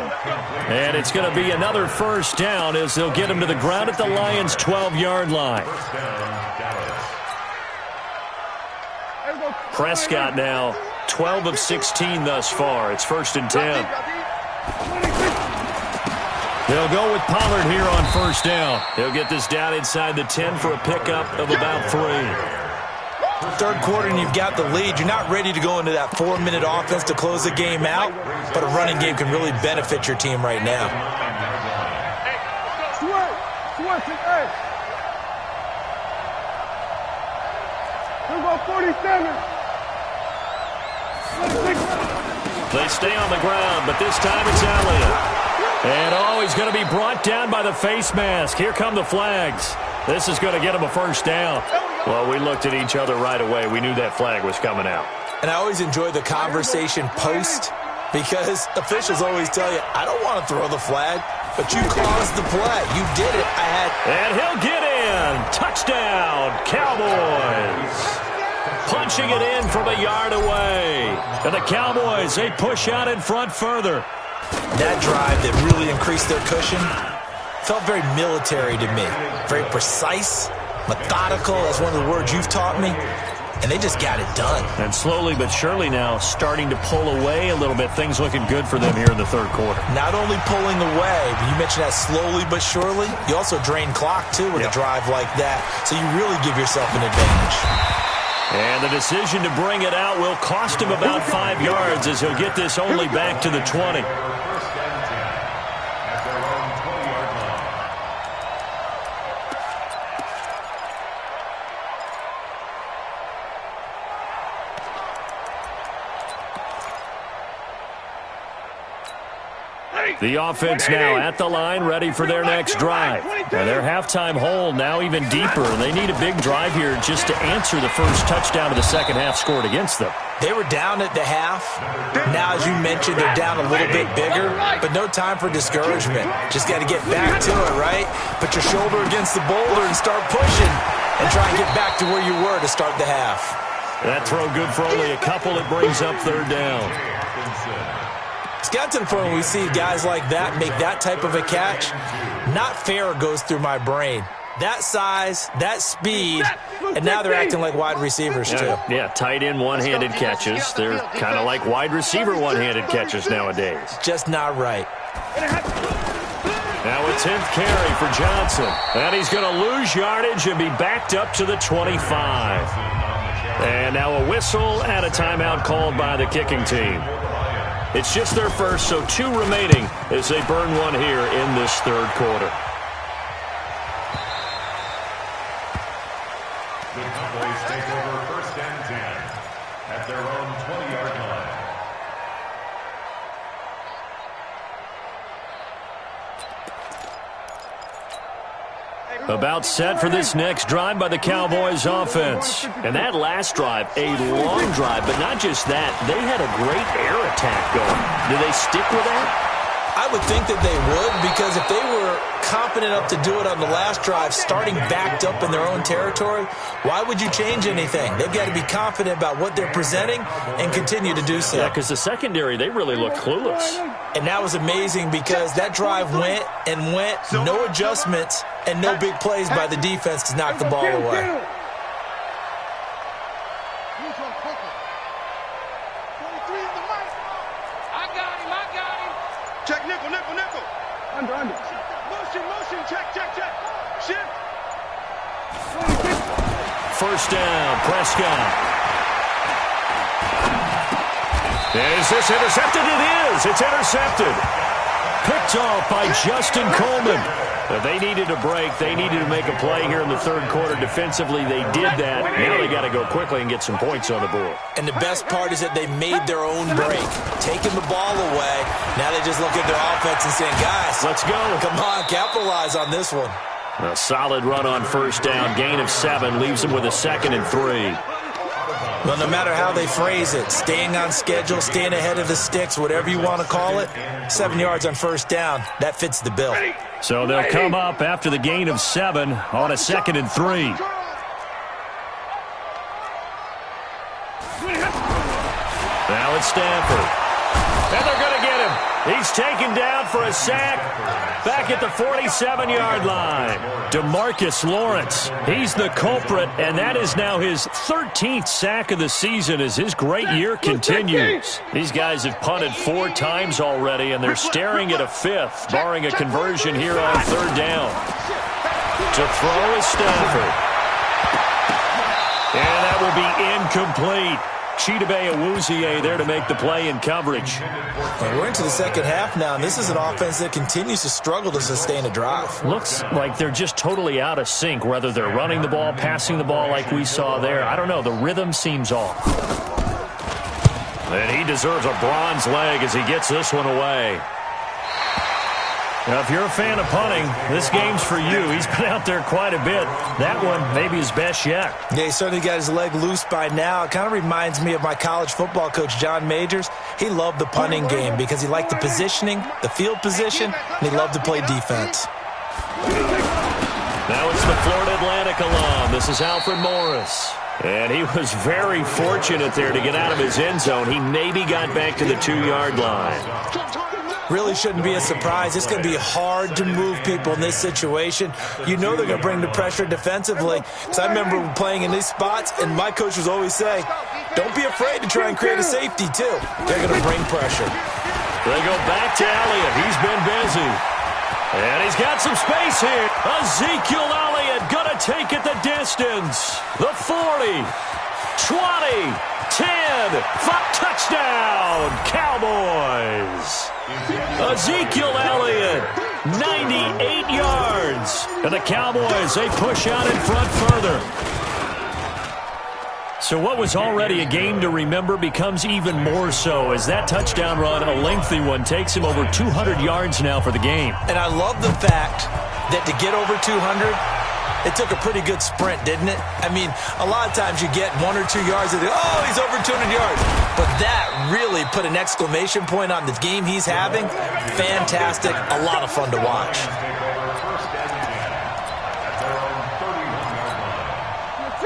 And it's going to be another first down as they'll get him to the ground at the Lions' 12-yard line. Prescott now 12 of 16 thus far. It's 1st and 10. They'll go with Pollard here on first down. He'll get this down inside the 10 for a pickup of about 3. Third quarter and you've got the lead. You're not ready to go into that 4-minute offense to close the game out, but a running game can really benefit your team right now. We're going 47. They stay on the ground, but this time it's Elliott. And he's going to be brought down by the face mask. Here come the flags. This is going to get him a first down. Well, we looked at each other right away. We knew that flag was coming out. And I always enjoy the conversation post because officials always tell you, I don't want to throw the flag, but you caused the play. You did it. And he'll get in. Touchdown, Cowboys. Punching it in from a yard away. And the Cowboys, they push out in front further. That drive that really increased their cushion felt very military to me. Very precise, methodical. That's one of the words you've taught me. And they just got it done. And slowly but surely now starting to pull away a little bit. Things looking good for them here in the third quarter. Not only pulling away, but you mentioned that slowly but surely. You also drain clock, too, with a drive like that. So you really give yourself an advantage. And the decision to bring it out will cost him about 5 yards as he'll get this only back to the 20. The offense now at the line, ready for their next drive. And their halftime hole now even deeper. They need a big drive here just to answer the first touchdown of the second half scored against them. They were down at the half. Now, as you mentioned, they're down a little bit bigger, but no time for discouragement. Just got to get back to it, right? Put your shoulder against the boulder and start pushing and try and get back to where you were to start the half. That throw good for only a couple. It brings up third down. It's got to the point where we see guys like that make that type of a catch. Not fair goes through my brain. That size, that speed, and now they're acting like wide receivers too. Yeah, tight end one-handed catches. They're kind of like wide receiver one-handed catches nowadays. Just not right. Now a 10th carry for Johnson. And he's going to lose yardage and be backed up to the 25. And now a whistle and a timeout called by the kicking team. It's just their first, so 2 remaining as they burn one here in this third quarter. The Cowboys take over first and 10 at their own 20-yard line. About set for this next drive by the Cowboys offense. And that last drive, a long drive, but not just that. They had a great air attack going. Do they stick with that? I would think that they would, because if they were confident enough to do it on the last drive, starting backed up in their own territory, why would you change anything? They've got to be confident about what they're presenting and continue to do so. Yeah, because the secondary, they really looked clueless. And that was amazing because that drive went and went, no adjustments, and no big plays by the defense to knock the ball away. Check, nickel. Under. Motion, check. Shift. First down, Prescott. Is this intercepted? It is. It's intercepted. Picked off by Justin Coleman. They needed a break. They needed to make a play here in the third quarter. Defensively, they did that. Now they got to go quickly and get some points on the board. And the best part is that they made their own break, taking the ball away. Now they just look at their offense and saying, guys, let's go. Come on, capitalize on this one. A solid run on first down. Gain of 7 leaves them with a 2nd and 3. Well, no matter how they phrase it, staying on schedule, staying ahead of the sticks, whatever you want to call it, 7 yards on first down, that fits the bill. So they'll come up after the gain of 7 on a 2nd and 3. Now it's Stafford. And they're going to get him. He's taken down for a sack back at the 47-yard line. DeMarcus Lawrence, he's the culprit, and that is now his 13th sack of the season as his great year continues. These guys have punted 4 times already, and they're staring at a 5th, barring a conversion here on third down. To throw is Stafford. And that will be incomplete. Chidobe Awuzie there to make the play in coverage. And we're into the second half now, and this is an offense that continues to struggle to sustain a drive. Looks like they're just totally out of sync, whether they're running the ball, passing the ball like we saw there. I don't know. The rhythm seems off. And he deserves a bronze leg as he gets this one away. Now, if you're a fan of punting, this game's for you. He's been out there quite a bit. That one, maybe his best yet. Yeah, he certainly got his leg loose by now. It kind of reminds me of my college football coach, John Majors. He loved the punting game because he liked the positioning, the field position, and he loved to play defense. Now it's the Florida Atlantic alum. This is Alfred Morris. And he was very fortunate there to get out of his end zone. He maybe got back to the 2-yard line. Really shouldn't be a surprise. It's going to be hard to move people in this situation. You know they're going to bring the pressure defensively. Because I remember playing in these spots, and my coach was always saying, don't be afraid to try and create a safety, too. They're going to bring pressure. They go back to Elliott. He's been busy. And he's got some space here. Ezekiel Elliott going to take it the distance. The 40, 20, 10, 5, touchdown, Cowboys. Ezekiel Elliott, 98 yards. And the Cowboys, they push out in front further. So what was already a game to remember becomes even more so as that touchdown run, a lengthy one, takes him over 200 yards now for the game. And I love the fact that to get over 200, it took a pretty good sprint, didn't it? I mean, a lot of times you get 1 or 2 yards and oh, he's over 200 yards. But that really put an exclamation point on the game he's having. Fantastic. A lot of fun to watch.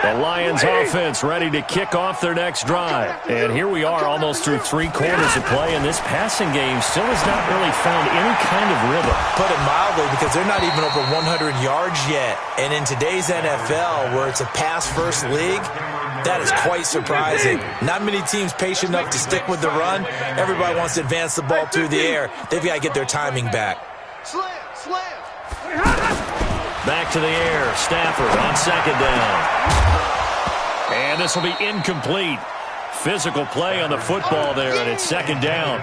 The Lions offense ready to kick off their next drive. And here we are almost through 3 quarters of play, and this passing game still has not really found any kind of rhythm. Put it mildly, because they're not even over 100 yards yet. And in today's NFL, where it's a pass-first league, that is quite surprising. Not many teams patient enough to stick with the run. Everybody wants to advance the ball through the air. They've got to get their timing back. Slam. Back to the air. Stafford on second down. And this will be incomplete. Physical play on the football there, and it's second down.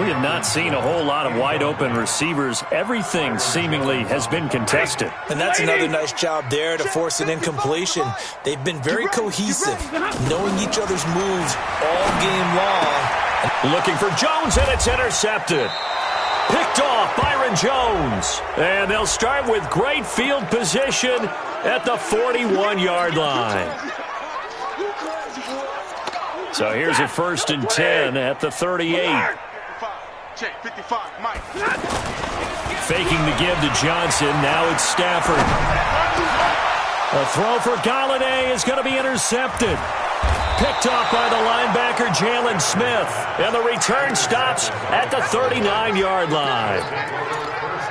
We have not seen a whole lot of wide-open receivers. Everything seemingly has been contested. And that's another nice job there to force an incompletion. They've been very cohesive, knowing each other's moves all game long. Looking for Jones, and it's intercepted. Picked off Byron Jones. And they'll start with great field position at the 41-yard line. So here's a 1st and 10 at the 38. Faking the give to Johnson. Now it's Stafford. A throw for Galladay is going to be intercepted. Picked off by the linebacker, Jalen Smith. And the return stops at the 39-yard line.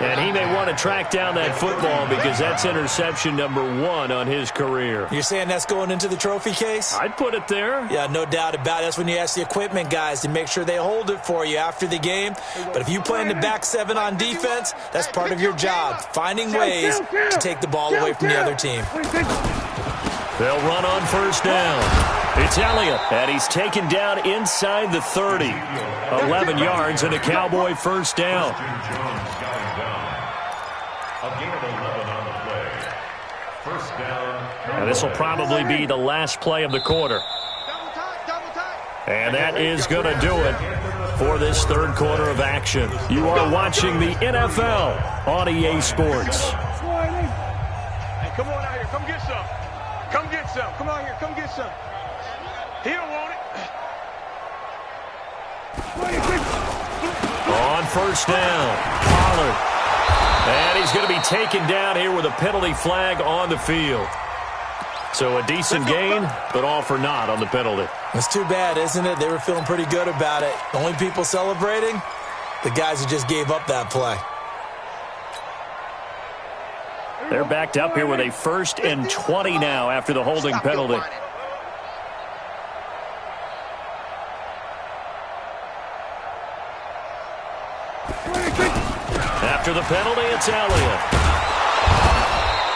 And he may want to track down that football because that's interception number 1 on his career. You're saying that's going into the trophy case? I'd put it there. Yeah, no doubt about it. That's when you ask the equipment guys to make sure they hold it for you after the game. But if you play in the back 7 on defense, that's part of your job, finding ways to take the ball away from the other team. They'll run on 1st down. It's Elliott, and he's taken down inside the 30. 11 yards and a Cowboy 1st down. And this will probably be the last play of the quarter. And that is going to do it for this 3rd quarter of action. You are watching the NFL on EA Sports. Hey, come on out here. Come get some. Come get some. Come on here. Come get some. He don't want it. On 1st down, Pollard. And he's going to be taken down here with a penalty flag on the field. So a decent gain, but all for naught on the penalty. It's too bad, isn't it? They were feeling pretty good about it. The only people celebrating, the guys who just gave up that play. They're backed up here with a 1st and 20 now after the holding penalty. After the penalty, it's Elliott.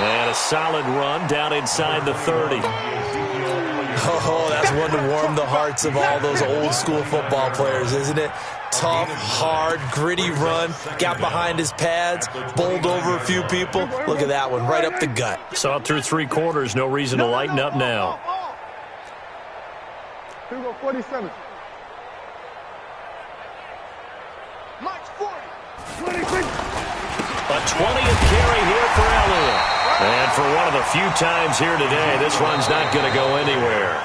And a solid run down inside the 30. Oh, that's one to warm the hearts of all those old-school football players, isn't it? Tough, hard, gritty run. Got behind his pads, bowled over a few people. Look at that one, right up the gut. Saw it through 3 quarters. No reason to lighten up now. Here we go, 47. March 40. 26. A 20th carry here for Elliott. And for one of the few times here today, this one's not going to go anywhere.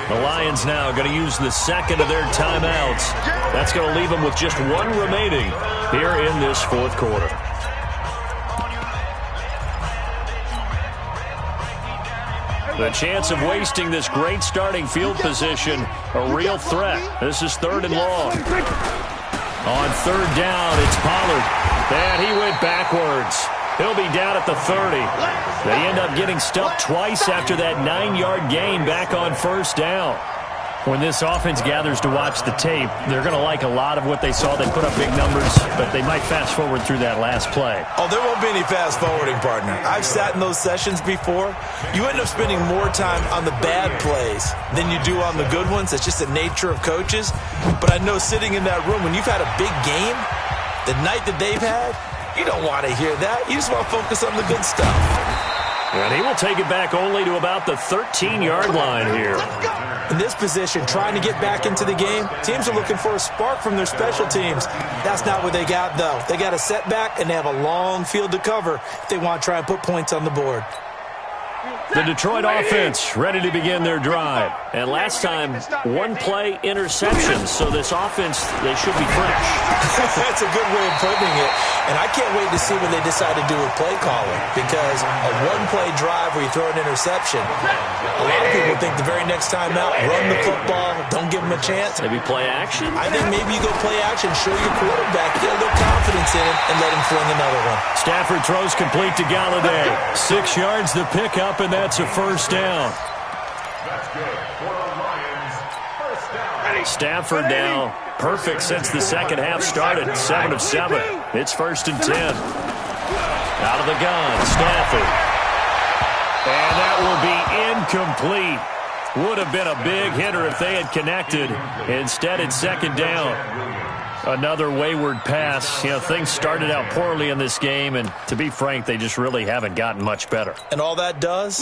The Lions now going to use the 2nd of their timeouts. That's going to leave them with just 1 remaining here in this 4th quarter. The chance of wasting this great starting field position, a real threat. This is 3rd and long. On 3rd down, it's Pollard. And he went backwards. He'll be down at the 30. They end up getting stuffed twice after that 9-yard gain back on 1st down. When this offense gathers to watch the tape, they're going to like a lot of what they saw. They put up big numbers, but they might fast forward through that last play. Oh, there won't be any fast forwarding, partner. I've sat in those sessions before. You end up spending more time on the bad plays than you do on the good ones. It's just the nature of coaches. But I know sitting in that room, when you've had a big game, the night that they've had, you don't want to hear that. You just want to focus on the good stuff. And he will take it back only to about the 13-yard line here. In this position, trying to get back into the game, teams are looking for a spark from their special teams. That's not what they got, though. They got a setback, and they have a long field to cover if they want to try and put points on the board. The Detroit offense ready to begin their drive. And last time, one-play interceptions, so this offense, they should be fresh. That's a good way of putting it. And I can't wait to see what they decide to do with play calling, because a one-play drive where you throw an interception, a lot of people think the very next time out, run the football, don't give them a chance. Maybe play action? I think maybe you go play action, show your quarterback, get a little confidence in him, and let him fling another one. Stafford throws complete to Galladay. 6 yards to pick up, and that's a first down. That's good for the Lions. First down. Stafford now perfect since the second half started. 7 of 7. It's 1st and 10. Out of the gun, Stafford. And that will be incomplete. Would have been a big hitter if they had connected. Instead, it's 2nd down. Another wayward pass. You know, things started out poorly in this game, and to be frank, they just really haven't gotten much better. And all that does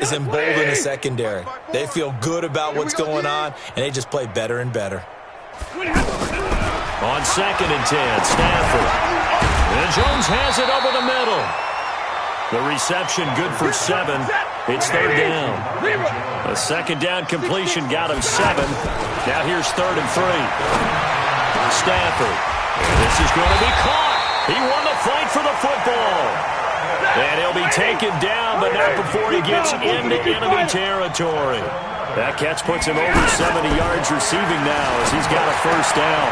is embolden the secondary. They feel good about what's going on, and they just play better and better. On 2nd and 10, Stafford. And Jones has it over the middle. The reception good for 7. It's 3rd down. A 2nd down completion got him 7. Now here's 3rd and 3. Stafford. This is going to be caught. He won the fight for the football. And he'll be taken down, but not before he gets into enemy territory. That catch puts him over 70 yards receiving now as he's got a first down.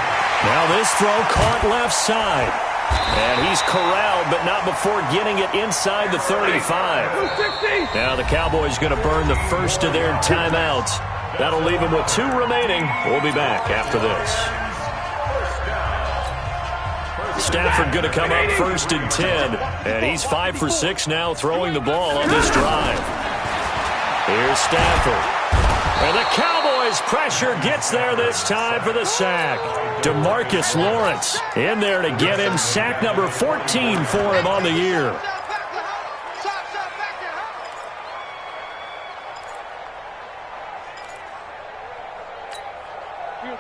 Now this throw caught left side. And he's corralled, but not before getting it inside the 35. Now the Cowboys going to burn the first of their timeouts. That'll leave them with 2 remaining. We'll be back after this. Stafford going to come up 1st and 10. And he's 5 for 6 now throwing the ball on this drive. Here's Stafford. And the Cowboys pressure gets there this time for the sack. DeMarcus Lawrence in there to get him. Sack number 14 for him on the year.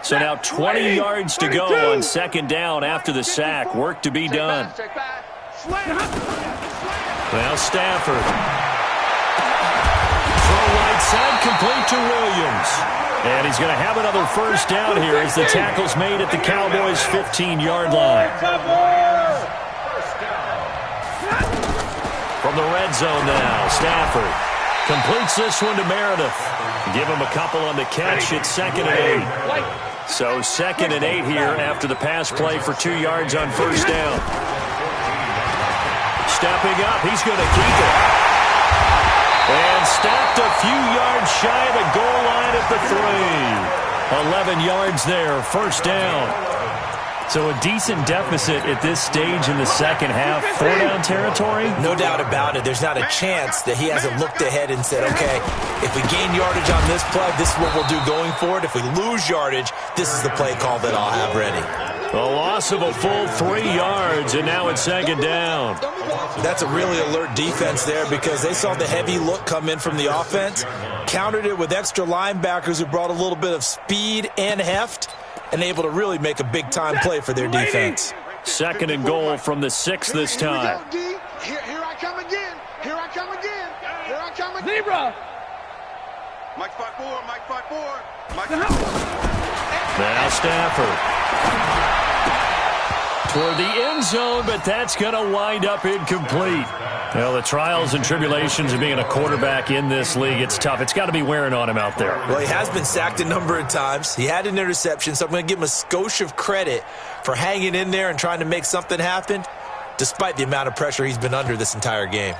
So now 20 yards to go on 2nd down after the sack. Work to be done. Now Stafford. Throw right side complete to Williams. And he's going to have another first down here as the tackle's made at the Cowboys' 15-yard line. From the red zone now, Stafford completes this one to Meredith. Give him a couple on the catch. It's 2nd and 8. So 2nd and 8 here after the pass play for 2 yards on first down. Stepping up, he's going to keep it. And stopped a few yards shy of the goal line at the 3. 11 yards there, first down. So a decent deficit at this stage in the second half. 4-down territory? No doubt about it. There's not a chance that he hasn't looked ahead and said, okay, if we gain yardage on this play, this is what we'll do going forward. If we lose yardage, this is the play call that I'll have ready. A loss of a full 3 yards, and now it's 2nd down. That's a really alert defense there because they saw the heavy look come in from the offense, countered it with extra linebackers who brought a little bit of speed and heft, and able to really make a big-time play for their defense. 2nd and goal from the 6 this time. Here I come again. Here I come again. Here I come again. Zebra. Mike 5-4. Mike 5-4. Mike 5-4. Now Stafford. Toward the end zone, but that's going to wind up incomplete. Well, the trials and tribulations of being a quarterback in this league, it's tough. It's got to be wearing on him out there. Well, he has been sacked a number of times. He had an interception, so I'm going to give him a skosh of credit for hanging in there and trying to make something happen, despite the amount of pressure he's been under this entire game.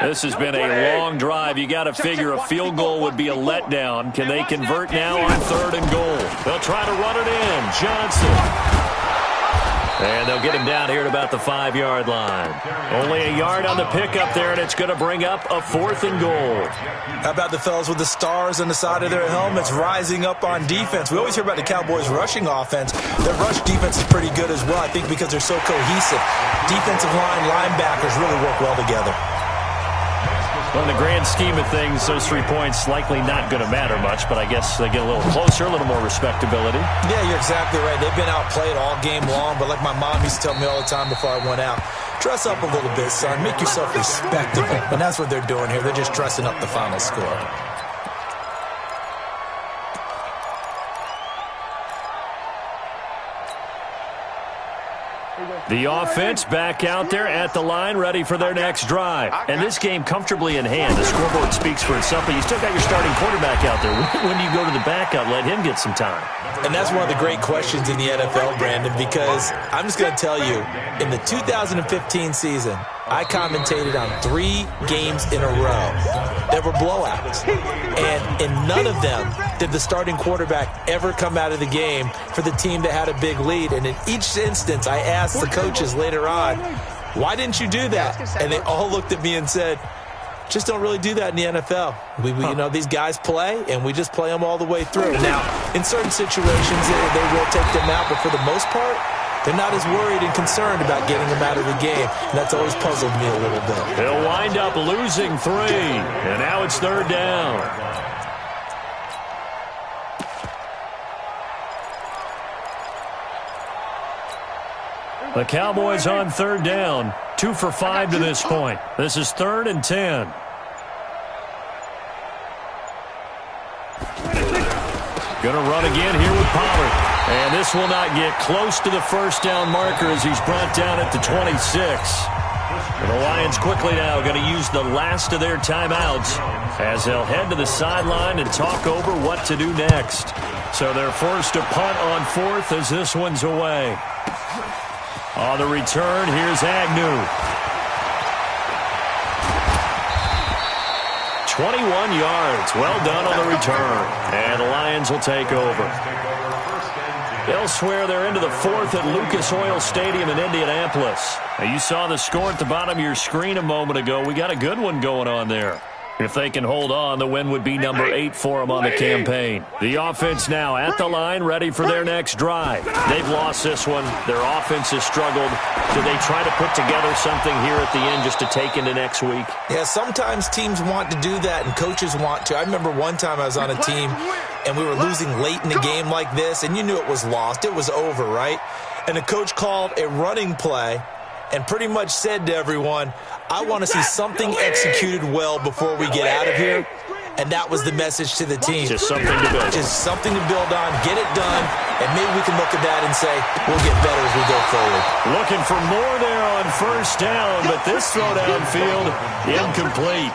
This has been a long drive. You got to figure a field goal would be a letdown. Can they convert now on 3rd and goal? They'll try to run it in. Johnson. And they'll get him down here at about the 5-yard line. Only a yard on the pickup there, and it's going to bring up a 4th and goal. How about the fellas with the stars on the side of their helmets rising up on defense? We always hear about the Cowboys' rushing offense. Their rush defense is pretty good as well, I think, because they're so cohesive. Defensive line, linebackers really work well together. Well, in the grand scheme of things, those 3 points likely not going to matter much, but I guess they get a little closer, a little more respectability. Yeah, you're exactly right. They've been outplayed all game long, but like my mom used to tell me all the time before I went out, dress up a little bit, son. Make yourself respectable. And that's what they're doing here. They're just dressing up the final score. The offense back out there at the line, ready for their next drive. And this game comfortably in hand. The scoreboard speaks for itself, but you still got your starting quarterback out there. When do you go to the backup? Let him get some time. And that's one of the great questions in the NFL, Brandon, because I'm just going to tell you, in the 2015 season, I commentated on 3 games in a row that were blowouts. And in none of them did the starting quarterback ever come out of the game for the team that had a big lead. And in each instance, I asked the coaches later on, why didn't you do that? And they all looked at me and said, just don't really do that in the NFL. You know, these guys play, and we just play them all the way through. Now, in certain situations, they will take them out, but for the most part, they're not as worried and concerned about getting them out of the game. And that's always puzzled me a little bit. They'll wind up losing 3, and now it's 3rd down. The Cowboys on 3rd down, 2 for 5 to this point. This is 3rd and 10. Going to run again here with Pollard. And this will not get close to the 1st down marker as he's brought down at the 26. And the Lions quickly now going to use the last of their timeouts as they'll head to the sideline and talk over what to do next. So they're forced to punt on 4th as this one's away. On the return, here's Agnew. 21 yards. Well done on the return. And the Lions will take over. Elsewhere, they're into the 4th at Lucas Oil Stadium in Indianapolis. Now, you saw the score at the bottom of your screen a moment ago. We got a good one going on there. If they can hold on, the win would be number 8 for them on the campaign. The offense now at the line, ready for their next drive. They've lost this one. Their offense has struggled. Do they try to put together something here at the end just to take into next week? Yeah, sometimes teams want to do that and coaches want to. I remember one time I was on a team and we were losing late in the game like this, and you knew it was lost. It was over, right? And the coach called a running play and pretty much said to everyone, I want to see something executed well before we get out of here. And that was the message to the team. Just something to build. Just something to build on, get it done, and maybe we can look at that and say, we'll get better as we go forward. Looking for more there on 1st down, but this throw downfield, incomplete.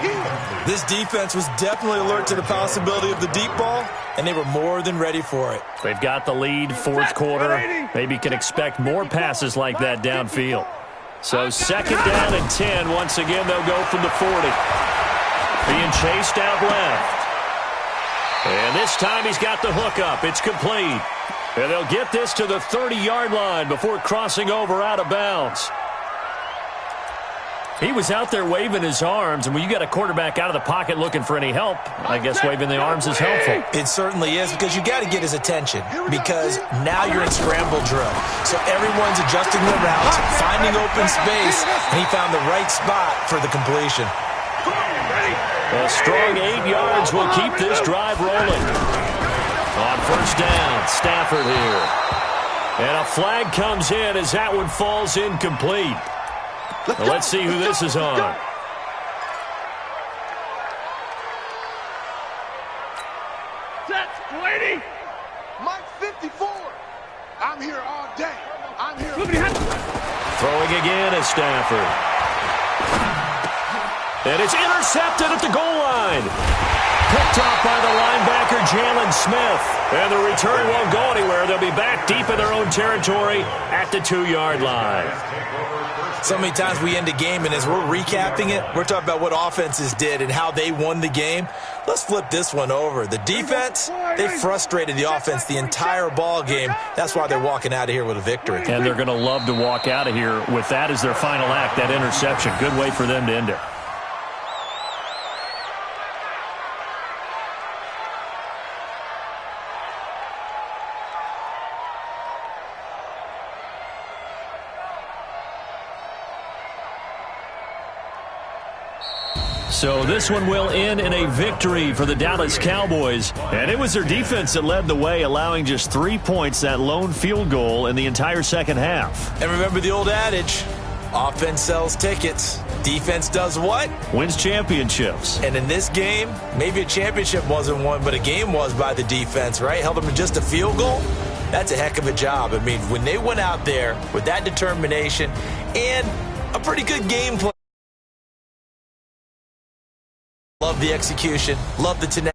This defense was definitely alert to the possibility of the deep ball, and they were more than ready for it. They've got the lead, 4th quarter. Maybe can expect more passes like that downfield. So 2nd down and 10. Once again, they'll go from the 40. Being chased out left. And this time he's got the hook up. It's complete. And they'll get this to the 30-yard line before crossing over out of bounds. He was out there waving his arms, and when you got a quarterback out of the pocket looking for any help, I guess waving the arms is helpful. It certainly is, because you got to get his attention, because now you're in scramble drill. So everyone's adjusting their routes, finding open space, and he found the right spot for the completion. A strong 8 yards will keep this drive rolling. On 1st down, Stafford here. And a flag comes in as that one falls incomplete. Well, let's see who this is on. Set, lady. Mike 54. I'm here all day. I'm here. Throwing again is Stafford. And it's intercepted at the goal line. Picked off by the linebacker, Jalen Smith. And the return won't go anywhere. They'll be back deep in their own territory at the 2-yard line. So many times we end a game, and as we're recapping it, we're talking about what offenses did and how they won the game. Let's flip this one over. The defense, they frustrated the offense the entire ball game. That's why they're walking out of here with a victory. And they're going to love to walk out of here with that as their final act, that interception. Good way for them to end it. So this one will end in a victory for the Dallas Cowboys. And it was their defense that led the way, allowing just 3 points, that lone field goal in the entire second half. And remember the old adage, offense sells tickets. Defense does what? Wins championships. And in this game, maybe a championship wasn't won, but a game was by the defense, right? Held them to just a field goal. That's a heck of a job. I mean, when they went out there with that determination and a pretty good game plan. Love the execution, love the tenacity.